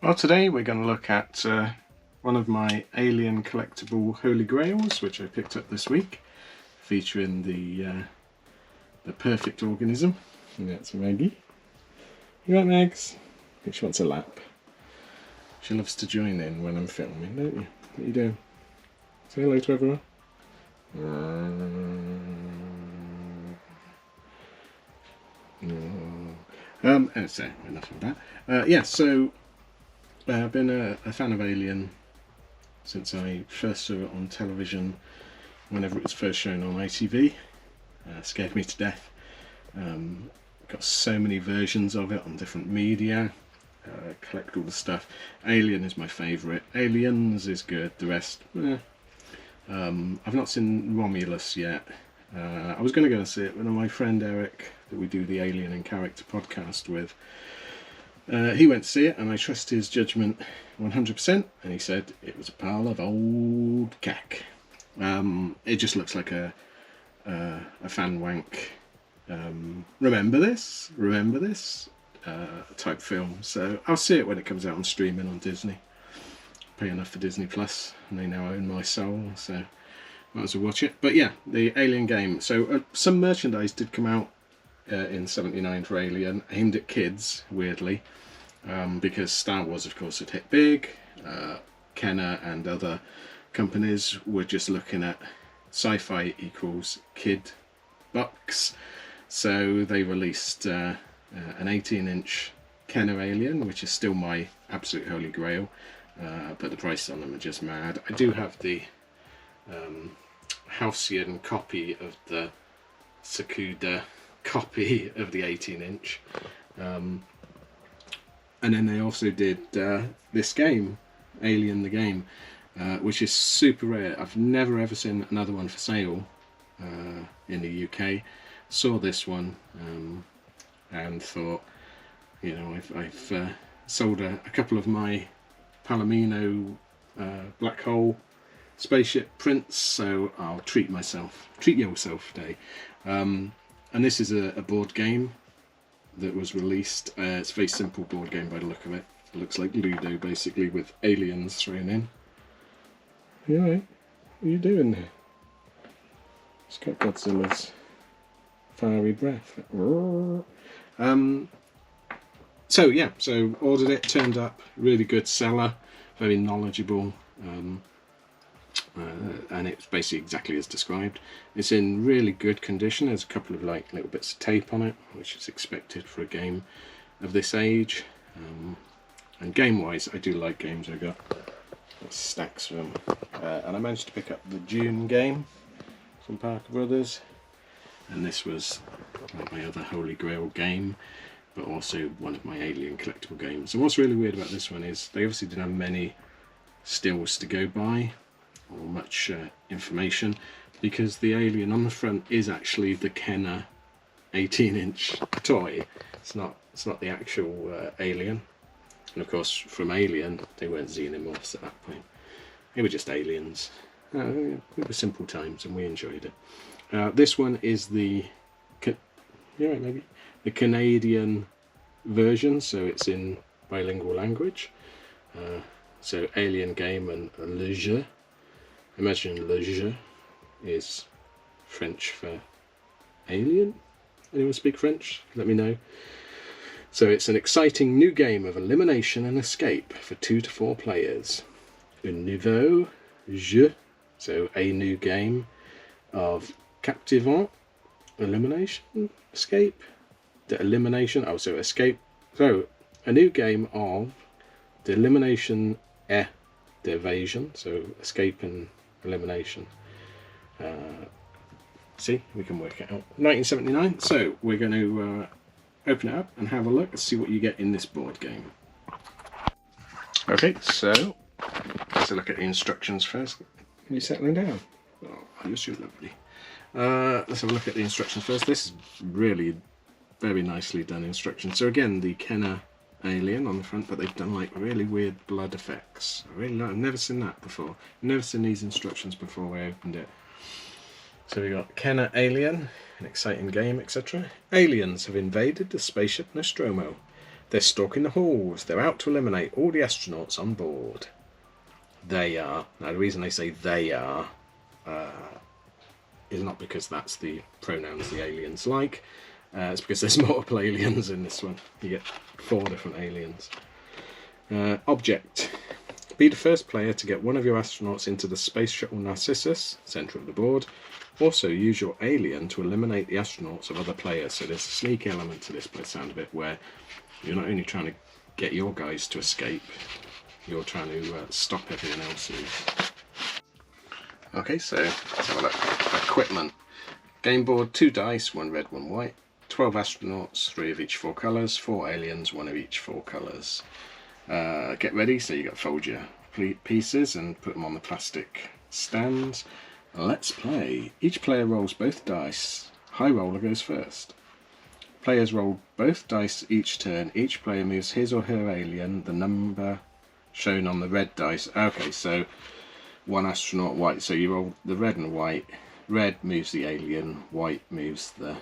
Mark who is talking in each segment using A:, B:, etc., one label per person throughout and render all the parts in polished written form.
A: Well, today we're going to look at one of my alien collectible holy grails, which I picked up this week, featuring the perfect organism. And that's Maggie. You right, Mags? I think she wants a lap. She loves to join in when I'm filming, don't you? What are you doing? Say hello to everyone. So enough of that. So I've been a fan of Alien since I first saw it on television whenever it was first shown on ITV. Scared me to death. Got so many versions of it on different media. Collect all the stuff. Alien is my favourite. Aliens is good. The rest, I've not seen Romulus yet. I was going to go and see it with my friend Eric, that we do the Alien in Character podcast with. He went to see it, and I trust his judgment 100%, and he said it was a pile of old cack. It just looks like a fan wank, remember this type film. So I'll see it when it comes out on streaming on Disney. Pay enough for Disney Plus, and they now own my soul, so might as well watch it. But yeah, the Alien game. So some merchandise did come out in '79 for Alien, aimed at kids, weirdly, because Star Wars, of course, had hit big. Kenner and other companies were just looking at sci-fi equals kid bucks, so they released an 18-inch Kenner Alien, which is still my absolute holy grail, but the prices on them are just mad. I do have the Halcyon copy of the Sakuda copy of the 18-inch, and then they also did this game, Alien the game, which is super rare. I've never ever seen another one for sale in the UK. Saw this one and thought, you know, I've sold a couple of my Palomino black hole spaceship prints, so I'll treat yourself day. And this is a board game that was released. It's a very simple board game by the look of it. It looks like Ludo, basically, with aliens thrown in. You alright? What are you doing there? It's got Godzilla's fiery breath. So ordered it, turned up, really good seller, very knowledgeable, and it's basically exactly as described. It's in really good condition. There's a couple of like little bits of tape on it, which is expected for a game of this age. And game wise, I do like games. I've got stacks of them, and I managed to pick up the Dune game from Parker Brothers, and this was my other holy grail game, but also one of my Alien collectible games. And what's really weird about this one is they obviously didn't have many stills to go by or much information, because the Alien on the front is actually the Kenner 18-inch toy. It's not the actual Alien. And of course, from Alien, they weren't xenomorphs at that point. They were just aliens. It were simple times, and we enjoyed it. This one is the Canadian version, so it's in bilingual language. So Alien game and le jeu. Imagine le jeu is French for alien. Anyone speak French? Let me know. So it's an exciting new game of elimination and escape for 2 to 4 players. Un nouveau jeu, so a new game of captivant, elimination, escape, the elimination, so escape. So a new game of the elimination et the evasion, so escape and elimination. See, we can work it out. 1979. So we're going to open it up and have a look and see what you get in this board game. Okay, so let's look at the instructions first. Are you settling down? Oh, you're so lovely. Let's have a look at the instructions first. This is really very nicely done instructions. So again, the Kenner Alien on the front, but they've done like really weird blood effects. I've never seen that before. I've never seen these instructions before I opened it. So we got Kenner Alien, an exciting game, etc. Aliens have invaded the spaceship Nostromo. They're stalking the halls. They're out to eliminate all the astronauts on board. They are. Now, the reason they say they are is not because that's the pronouns the aliens like. It's because there's multiple aliens in this one. You get 4 different aliens. Object. Be the first player to get one of your astronauts into the Space Shuttle Narcissus, centre of the board. Also, use your alien to eliminate the astronauts of other players. So there's a sneaky element to this by the sound of it, where you're not only trying to get your guys to escape, you're trying to stop everyone else's. Okay, so let's have a look. Equipment. Game board, 2 dice, 1 red, 1 white. 12 astronauts, 3 of each 4 colours. 4 aliens, 1 of each 4 colours. Get ready, so you got to fold your pieces and put them on the plastic stands. Let's play. Each player rolls both dice. High roller goes first. Players roll both dice each turn. Each player moves his or her alien, the number shown on the red dice. Okay, so 1 astronaut, white. So you roll the red and white. Red moves the alien, white moves the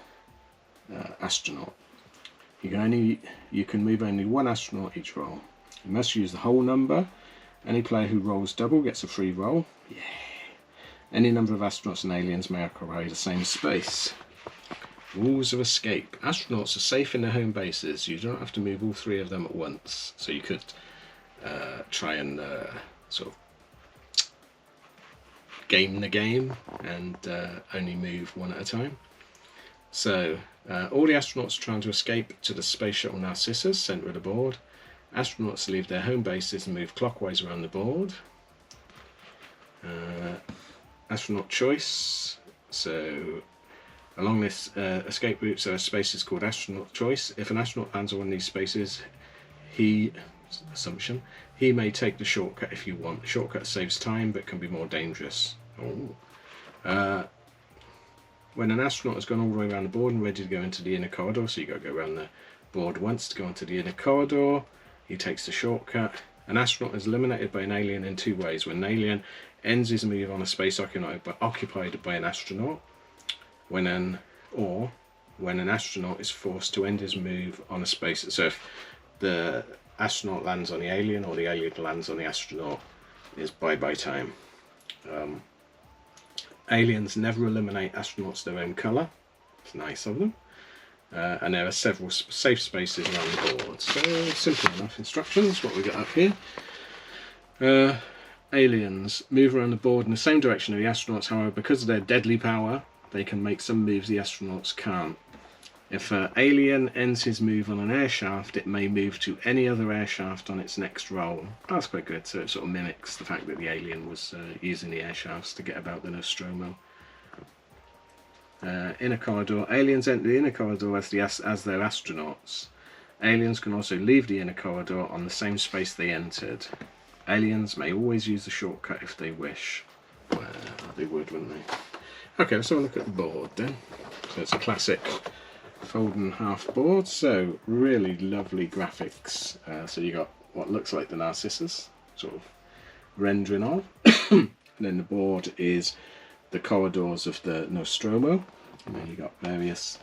A: astronaut. You can move only 1 astronaut each roll. You must use the whole number. Any player who rolls double gets a free roll. Yeah. Any number of astronauts and aliens may occupy the same space. Rules of escape. Astronauts are safe in their home bases. You don't have to move all 3 of them at once. So you could try and sort of game the game and only move 1 at a time. So all the astronauts are trying to escape to the Space Shuttle Narcissus, centre of the board. Astronauts leave their home bases and move clockwise around the board. Astronaut choice. So along this escape route, so a space is called astronaut choice. If an astronaut lands on one of these spaces, he may take the shortcut if you want. The shortcut saves time but can be more dangerous. When an astronaut has gone all the way around the board and ready to go into the inner corridor, so you got to go around the board once to go into the inner corridor, he takes the shortcut. An astronaut is eliminated by an alien in 2 ways. When an alien ends his move on a space occupied by an astronaut, when an astronaut is forced to end his move on a space. So if the astronaut lands on the alien or the alien lands on the astronaut, is bye-bye time. Aliens never eliminate astronauts their own colour. It's nice of them. And there are several safe spaces around the board. So simple enough instructions. What we got up here. Aliens move around the board in the same direction of the astronauts. However, because of their deadly power, they can make some moves the astronauts can't. If an alien ends his move on an air shaft, it may move to any other air shaft on its next roll. That's quite good. So it sort of mimics the fact that the alien was using the air shafts to get about the Nostromo. Inner corridor. Aliens enter the inner corridor as their astronauts. Aliens can also leave the inner corridor on the same space they entered. Aliens may always use the shortcut if they wish. Well, they would, wouldn't they? Okay, let's have a look at the board then. So it's a classic fold and half board. So really lovely graphics. So you got what looks like the Narcissus, sort of rendering of. And then the board is the corridors of the Nostromo, and then you got various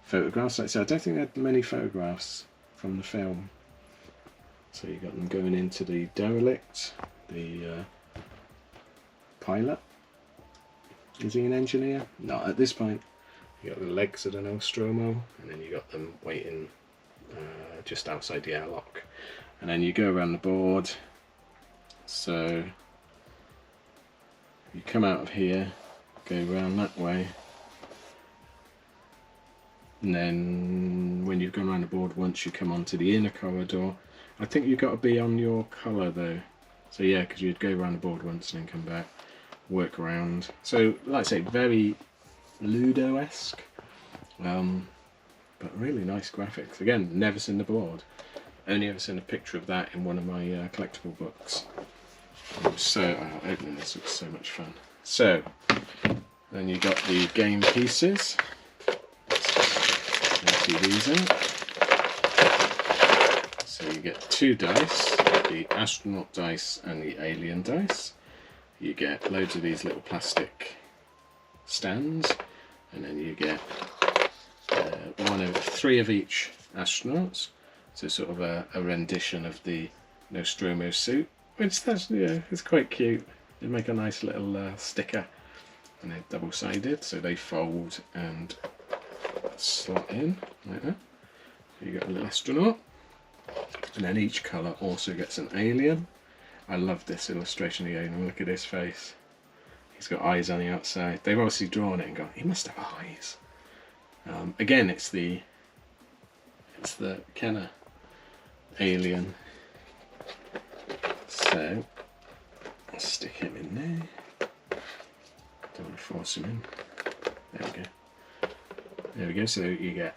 A: photographs. Like I said, I don't think they had many photographs from the film. So you got them going into the derelict, the pilot. Is he an engineer? Not at this point. You got the legs of the Nostromo, and then you got them waiting just outside the airlock. And then you go around the board. So you come out of here, go around that way, and then when you've gone around the board once, you come onto the inner corridor. I think you've got to be on your colour though, so yeah, because you'd go around the board once and then come back, work around. So like I say, very Ludo-esque, but really nice graphics. Again, never seen the board, only ever seen a picture of that in one of my collectible books. So opening this looks so much fun. So then you got the game pieces. Empty these out. So you get 2 dice, the astronaut dice and the alien dice. You get loads of these little plastic stands, and then you get 3 of each astronauts. So sort of a rendition of the Nostromo suit, which that's, yeah, it's quite cute. They make a nice little sticker, and they're double-sided, so they fold and slot in like that. So you got a little astronaut, and then each colour also gets an alien. I love this illustration of the alien. Look at his face. He's got eyes on the outside. They've obviously drawn it and gone, he must have eyes. Again, it's the Kenner alien. So let's stick him in there. Don't want to force him in. There we go. There we go. So you get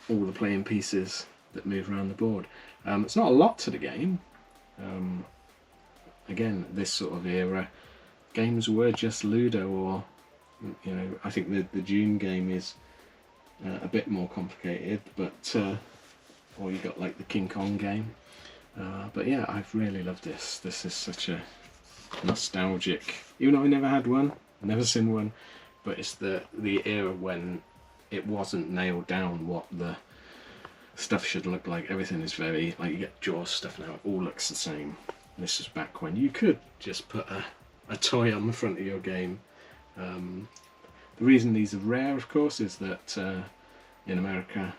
A: all the playing pieces that move around the board. It's not a lot to the game. Again, this sort of era, games were just Ludo, or you know, I think the Dune game is a bit more complicated, but or you got like the King Kong game. But yeah, I've really loved this. This is such a nostalgic, even though I never had one, never seen one, but it's the era when it wasn't nailed down what the stuff should look like. Everything is very, like, you get Jaws stuff now, it all looks the same. This is back when you could just put a toy on the front of your game. The reason these are rare, of course, is that in America,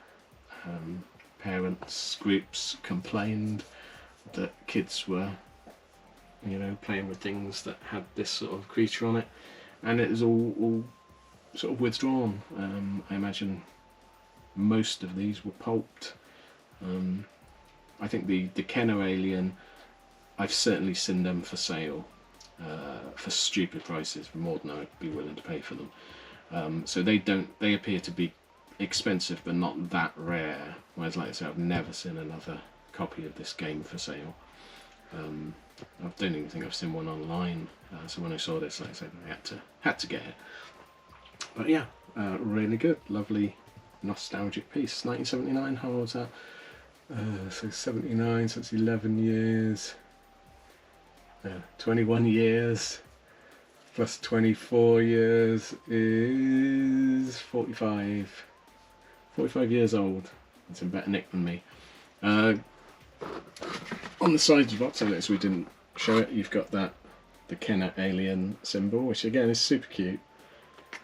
A: parents groups complained that kids were, you know, playing with things that had this sort of creature on it, and it was all sort of withdrawn. I imagine most of these were pulped. I think the Kenner alien, I've certainly seen them for sale for stupid prices, more than I'd be willing to pay for them. So they appear to be expensive, but not that rare. Whereas, like I say, I've never seen another copy of this game for sale. I don't even think I've seen one online. So when I saw this, like I said, I had to get it. But yeah, really good, lovely, nostalgic piece. 1979. How old was that? So 79. So it's 11 years. 21 years plus 24 years is 45 years old. It's in better nick than me. On the sides of the box, so we didn't show it, you've got the Kenner alien symbol, which again is super cute.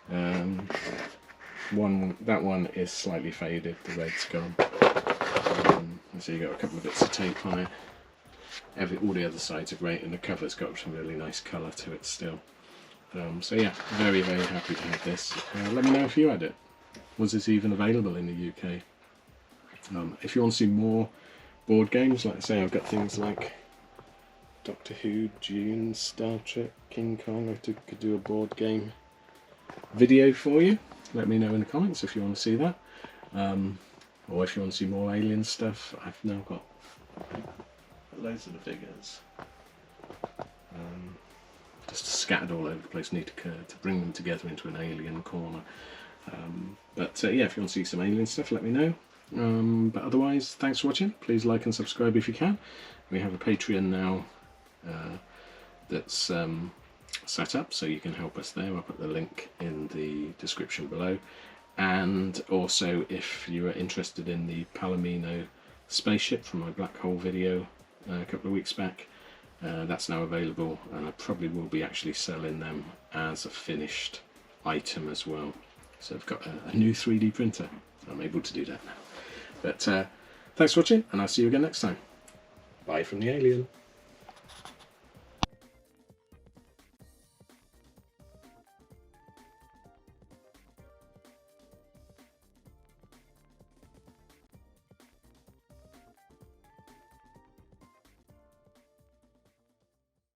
A: That one is slightly faded, the red's gone. So you got a couple of bits of tape on it. All the other sides are great, and the cover's got some really nice colour to it still. So yeah, very, very happy to have this. Let me know if you had it. Was this even available in the UK? If you want to see more board games, like I say, I've got things like Doctor Who, Dune, Star Trek, King Kong. I could do a board game video for you. Let me know in the comments if you want to see that. Or if you want to see more alien stuff. I've now got loads of the figures. Just scattered all over the place. Need to bring them together into an alien corner. But yeah, if you want to see some alien stuff, let me know. But otherwise, thanks for watching. Please like and subscribe if you can. We have a Patreon now that's set up, so you can help us there. I'll put the link in the description below. And also, if you are interested in the Palomino spaceship from my black hole video a couple of weeks back, that's now available, and I probably will be actually selling them as a finished item as well. So I've got a new 3D printer. I'm able to do that now. But thanks for watching, and I'll see you again next time. Bye from the alien.